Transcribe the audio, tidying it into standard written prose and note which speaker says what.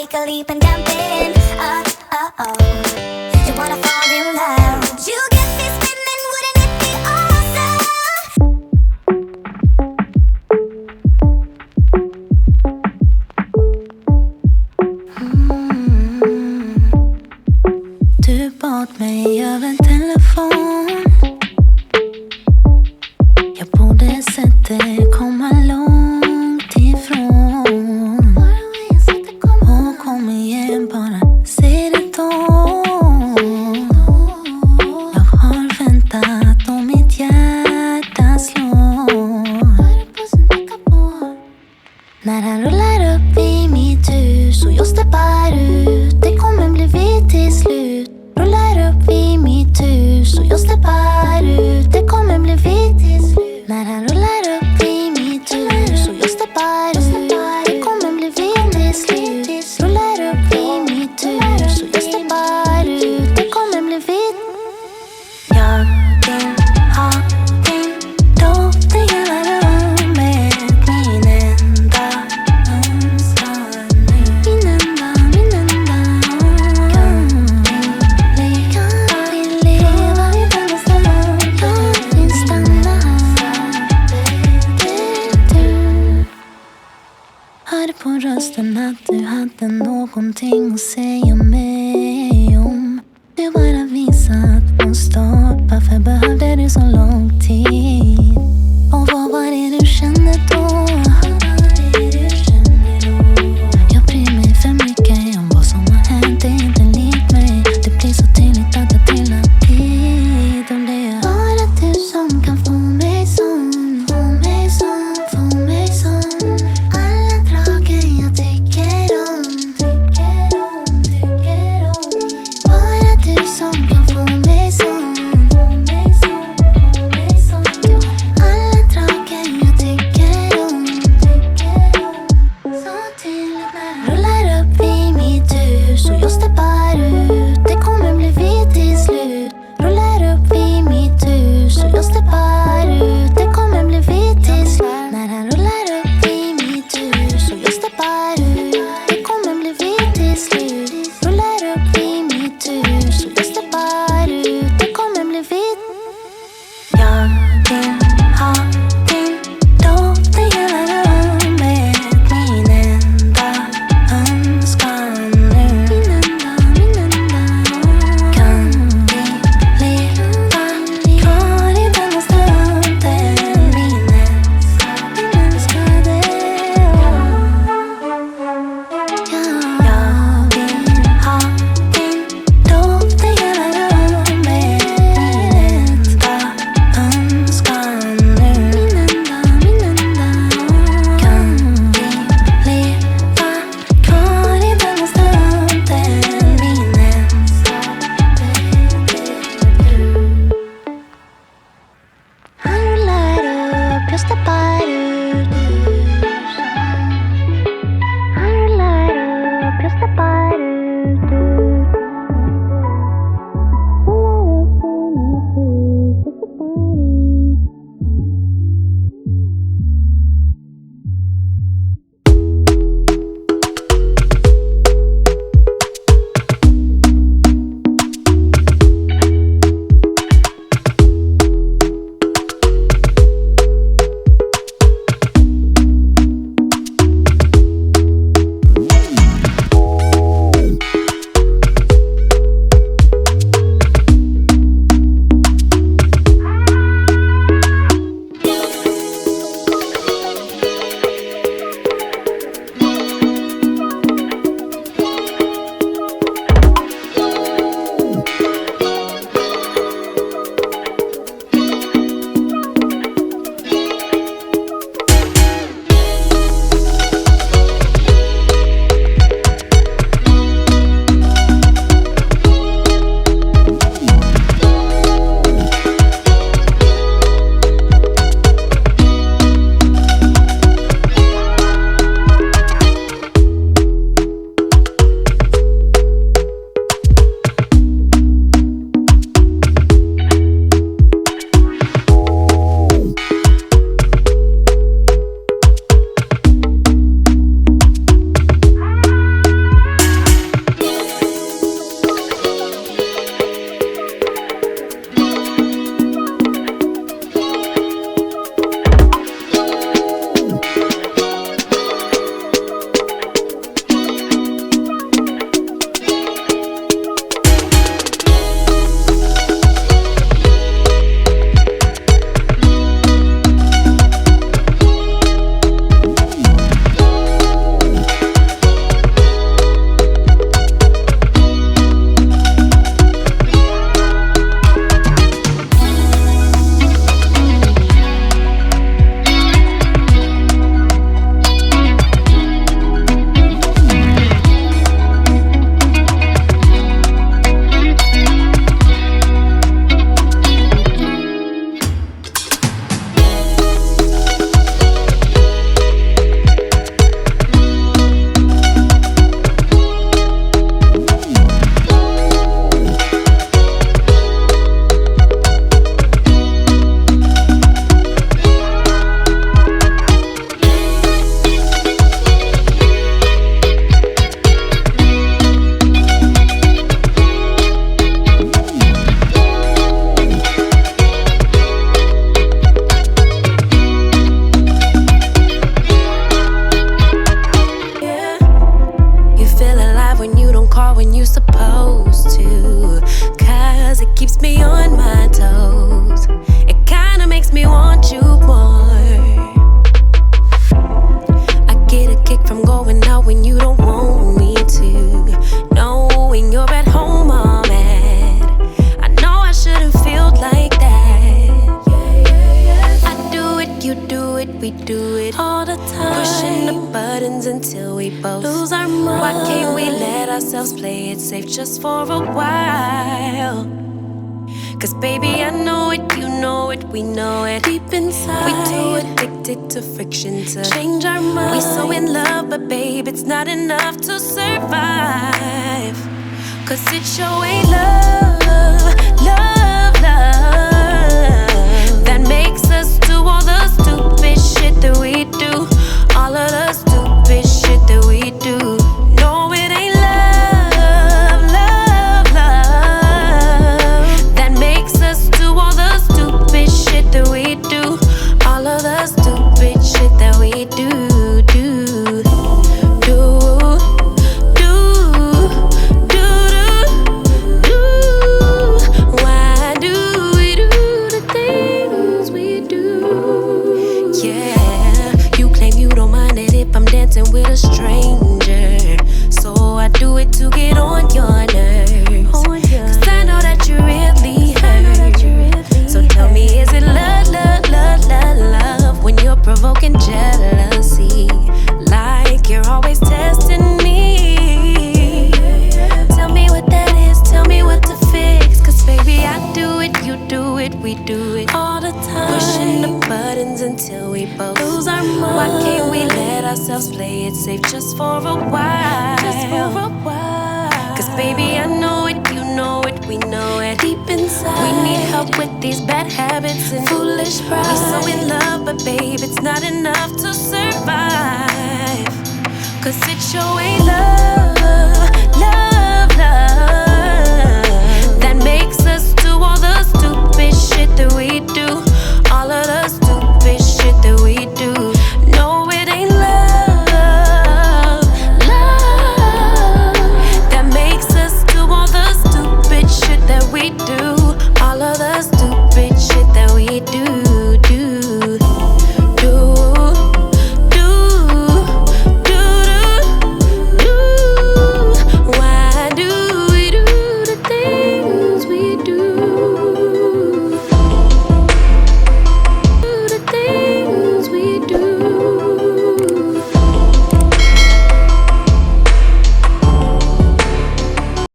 Speaker 1: take a leap and jump in. You wanna fall in love. You get me spinning, wouldn't it be awesome?
Speaker 2: Du bad mig över telefon. Jag borde sett det komma långt ifrån. Och kom igen, bara säg det då. Jag har väntat och mitt hjärta slår. När han rullar upp i mitt hus och jag steppar ut, det kommer bli vitt till slut. Rullar upp i mitt hus och jag steppar ut, det kommer bli vitt till slut. När han rullar upp i mitt hus och jag steppar ut, det kommer bli vitt till slut. Rullar upp i mitt hus och jag steppar ut, det kommer bli vitt. Jag vill ha din doft i hela rummet, min enda önskan nu. Min enda jag vill leva i denna stund. Jag vill stanna du. Hörde på rösten att du hade någonting att säga mig om. Du bara visat på stopp. Varför behövde du så lång tid? Och vad var det du kände då? Jag bryr mig för mycket om vad som har hänt. Det är inte likt mig. Det blir så tydligt att jag trillar tid. Och det är bara du som kan få mig sån. Få mig sån, få mig sån. Alla drager jag tycker om. Bara du som kan få mig sån. Få mig sån, få mig sån.
Speaker 3: buttons until we both lose our minds. Why can't we let ourselves play it safe just for a while? Cause baby, I know it, you know it, we know it. Deep inside, we too addicted to friction to change our minds. We so in love, but babe, it's not enough to survive. Cause it sure ain't love, love, love that makes us do all the stupid shit that we do. All of the stupid shit that we do. No, it ain't love, love, love that makes us do all the stupid shit that we do. All of the stupid shit that we do. With a stranger, so I do it to get on your nerves. Cause I know that you really hurt. So tell me, is it love, love, love, love, love when you're provoking jealousy? Like you're always testing me. Tell me what that is, tell me what to fix. Cause baby, I do it, you do it, we do it all the time. Pushing the buttons until we both lose our minds. Why can't we let ourselves play it safe just for a while? Just for a while. Cause baby, I know it, you know it, we know it. Deep inside, we need help with these bad habits and foolish pride. We're so in love, but babe, it's not enough to survive. Cause it sure ain't love, love, love that makes us do all the stupid shit that we do. All of the stupid shit that we do. No, it ain't love, love that makes us do all the stupid shit that we do. All of the stupid shit that we do.